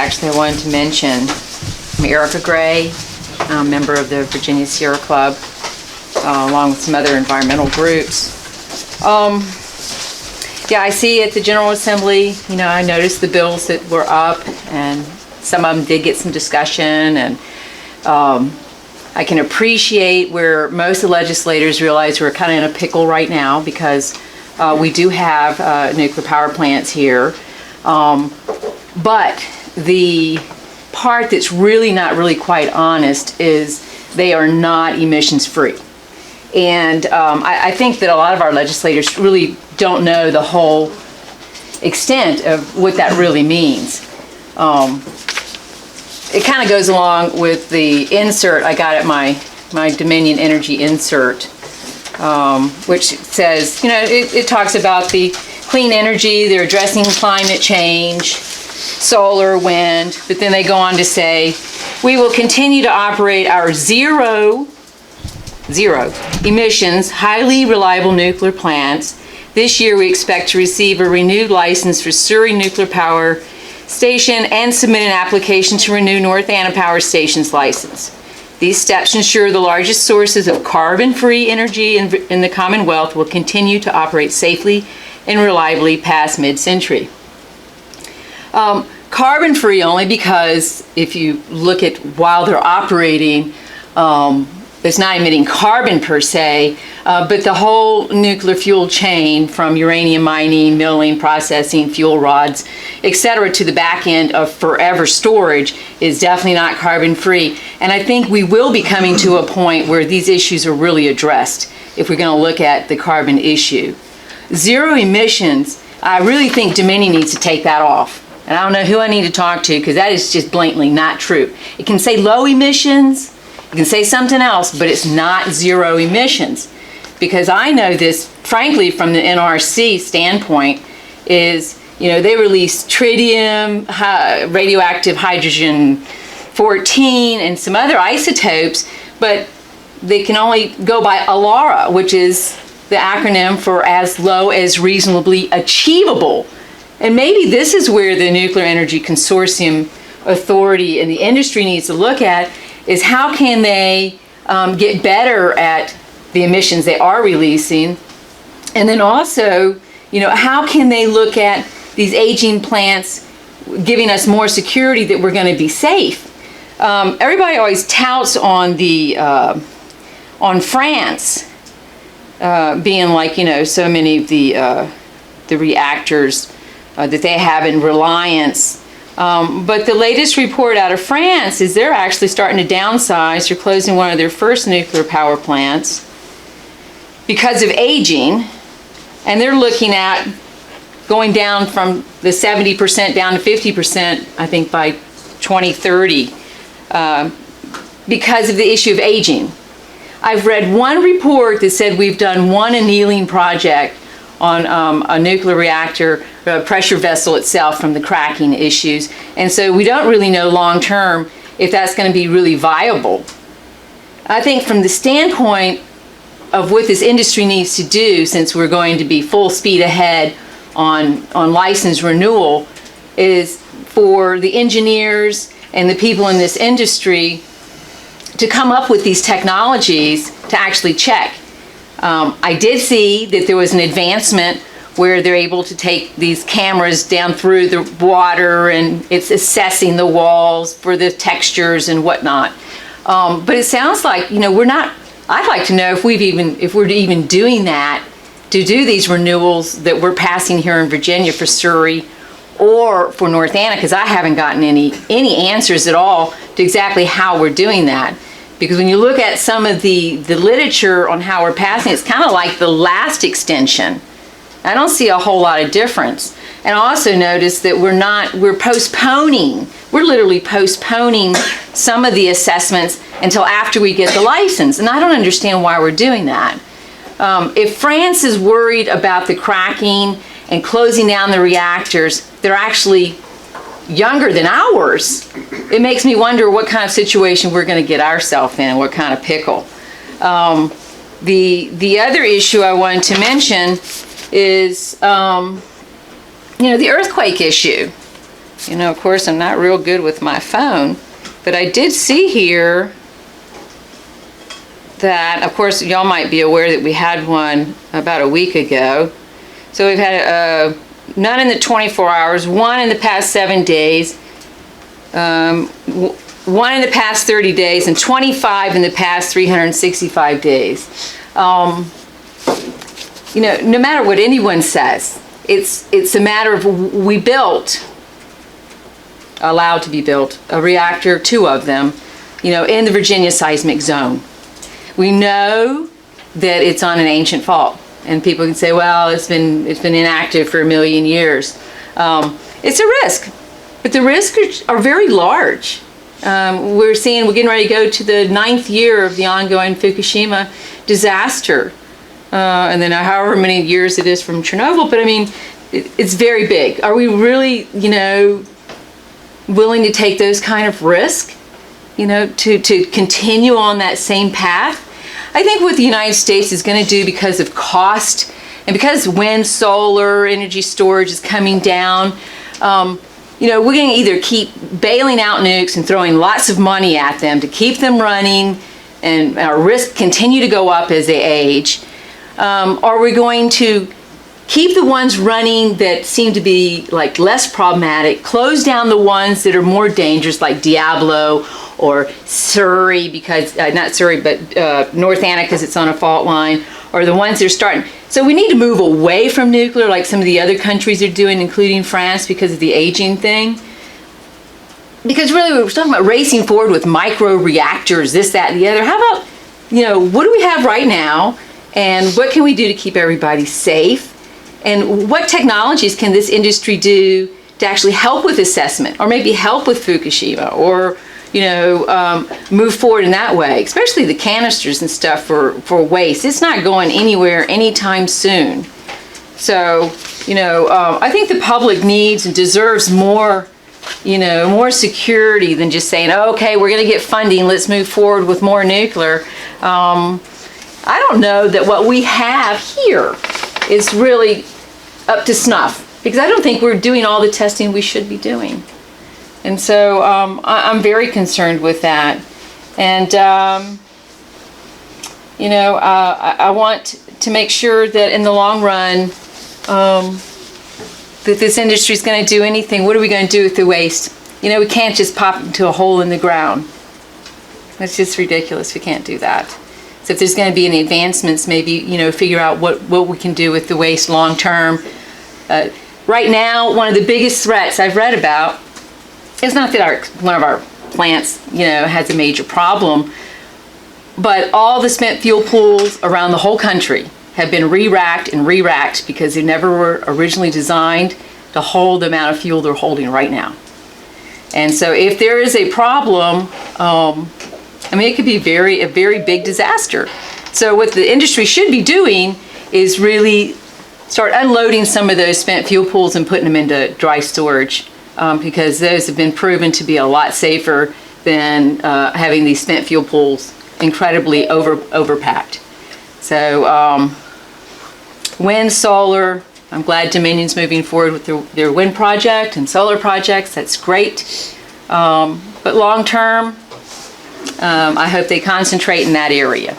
actually I wanted to mention. I'm Erica Gray, I'm a member of the Virginia Sierra Club, along with some other environmental groups. Yeah, I see at the General Assembly, I noticed the bills that were up, and some of them did get some discussion, and I can appreciate where most of the legislators realize we're kind of in a pickle right now because we do have nuclear power plants here. But the part that's really not really quite honest is they are not emissions free. And I think that a lot of our legislators really don't know the whole extent of what that really means. It kind of goes along with the insert I got at my Dominion Energy insert, which says, it talks about the clean energy, they're addressing climate change, solar, wind, but then they go on to say, we will continue to operate our zero emissions, highly reliable nuclear plants. This year we expect to receive a renewed license for Surrey Nuclear Power Station and submit an application to renew North Anna Power Station's license. These steps ensure the largest sources of carbon-free energy in the Commonwealth will continue to operate safely and reliably past mid-century. Carbon-free only because if you look at while they're operating, it's not emitting carbon per se, but the whole nuclear fuel chain from uranium mining, milling, processing, fuel rods, etc. to the back end of forever storage is definitely not carbon free. And I think we will be coming to a point where these issues are really addressed if we're going to look at the carbon issue. Zero emissions, I really think Dominion needs to take that off. And I don't know who I need to talk to because that is just blatantly not true. It can say low emissions, you can say something else, but it's not zero emissions. Because I know this, frankly, from the NRC standpoint, is, they release tritium, radioactive hydrogen-14, and some other isotopes, but they can only go by ALARA, which is the acronym for as low as reasonably achievable. And maybe this is where the Nuclear Energy Consortium Authority and the industry needs to look at, is how can they get better at the emissions they are releasing, and then also, how can they look at these aging plants giving us more security that we're going to be safe. Everybody always touts on the on France being like, so many of the reactors that they have in reliance. But the latest report out of France is they're actually starting to downsize. They're closing one of their first nuclear power plants because of aging, and they're looking at going down from the 70% down to 50%, I think, by 2030 because of the issue of aging. I've read one report that said we've done one annealing project on a nuclear reactor, pressure vessel itself, from the cracking issues. And so we don't really know long term if that's going to be really viable. I think from the standpoint of what this industry needs to do, since we're going to be full speed ahead on license renewal, is for the engineers and the people in this industry to come up with these technologies to actually check. I did see that there was an advancement where they're able to take these cameras down through the water and it's assessing the walls for the textures and whatnot. But it sounds like, we're not, I'd like to know if we're even doing that to do these renewals that we're passing here in Virginia for Surrey or for North Anna, because I haven't gotten any answers at all to exactly how we're doing that. Because when you look at some of the literature on how we're passing, it's kind of like the last extension. I don't see a whole lot of difference. And I also noticed that we're literally postponing some of the assessments until after we get the license. And I don't understand why we're doing that. If France is worried about the cracking and closing down the reactors, they're actually younger than ours. It makes me wonder what kind of situation we're going to get ourselves in, what kind of pickle. The other issue I wanted to mention is, the earthquake issue. You know, of course, I'm not real good with my phone, but I did see here that, of course, y'all might be aware that we had one about a week ago. So we've had none in the 24 hours, one in the past 7 days, one in the past 30 days, and 25 in the past 365 days. You know, no matter what anyone says, it's a matter of allowed to be built, a reactor, 2 of them, you know, in the Virginia seismic zone. We know that it's on an ancient fault, and people can say, well, it's been inactive for 1 million years. It's a risk, but the risks are very large. We're getting ready to go to the 9th year of the ongoing Fukushima disaster, and then however many years it is from Chernobyl. But I mean, it's very big. Are we really, you know, willing to take those kind of risk, you know, to continue on that same path? I think what the United States is going to do, because of cost and because wind, solar, energy storage is coming down, you know, we're going to either keep bailing out nukes and throwing lots of money at them to keep them running and our risk continue to go up as they age, or we're going to keep the ones running that seem to be like less problematic, close down the ones that are more dangerous, like Diablo or Surrey, because not Surrey, but North Anna, because it's on a fault line, or the ones that are starting. So we need to move away from nuclear, like some of the other countries are doing, including France, because of the aging thing. Because really, we're talking about racing forward with micro reactors, this, that, and the other. How about, you know, what do we have right now, and what can we do to keep everybody safe? And what technologies can this industry do to actually help with assessment, or maybe help with Fukushima, or, you know, move forward in that way, especially the canisters and stuff for waste. It's not going anywhere anytime soon. So, you know, I think the public needs and deserves more, you know, more security than just saying, okay, we're going to get funding, let's move forward with more nuclear. I don't know that what we have here is really up to snuff, because I don't think we're doing all the testing we should be doing. And so I'm very concerned with that. And, you know, I want to make sure that in the long run, that this industry is going to do anything. What are we going to do with the waste? You know, we can't just pop it into a hole in the ground. That's just ridiculous. We can't do that. So if there's going to be any advancements, maybe, you know, figure out what we can do with the waste long term. Right now, one of the biggest threats I've read about is not that one of our plants, you know, has a major problem, but all the spent fuel pools around the whole country have been re-racked and re-racked because they never were originally designed to hold the amount of fuel they're holding right now. And so if there is a problem, I mean, it could be a very big disaster. So what the industry should be doing is really start unloading some of those spent fuel pools and putting them into dry storage, because those have been proven to be a lot safer than having these spent fuel pools incredibly overpacked. So wind, solar, I'm glad Dominion's moving forward with their wind project and solar projects. That's great. But long term, I hope they concentrate in that area.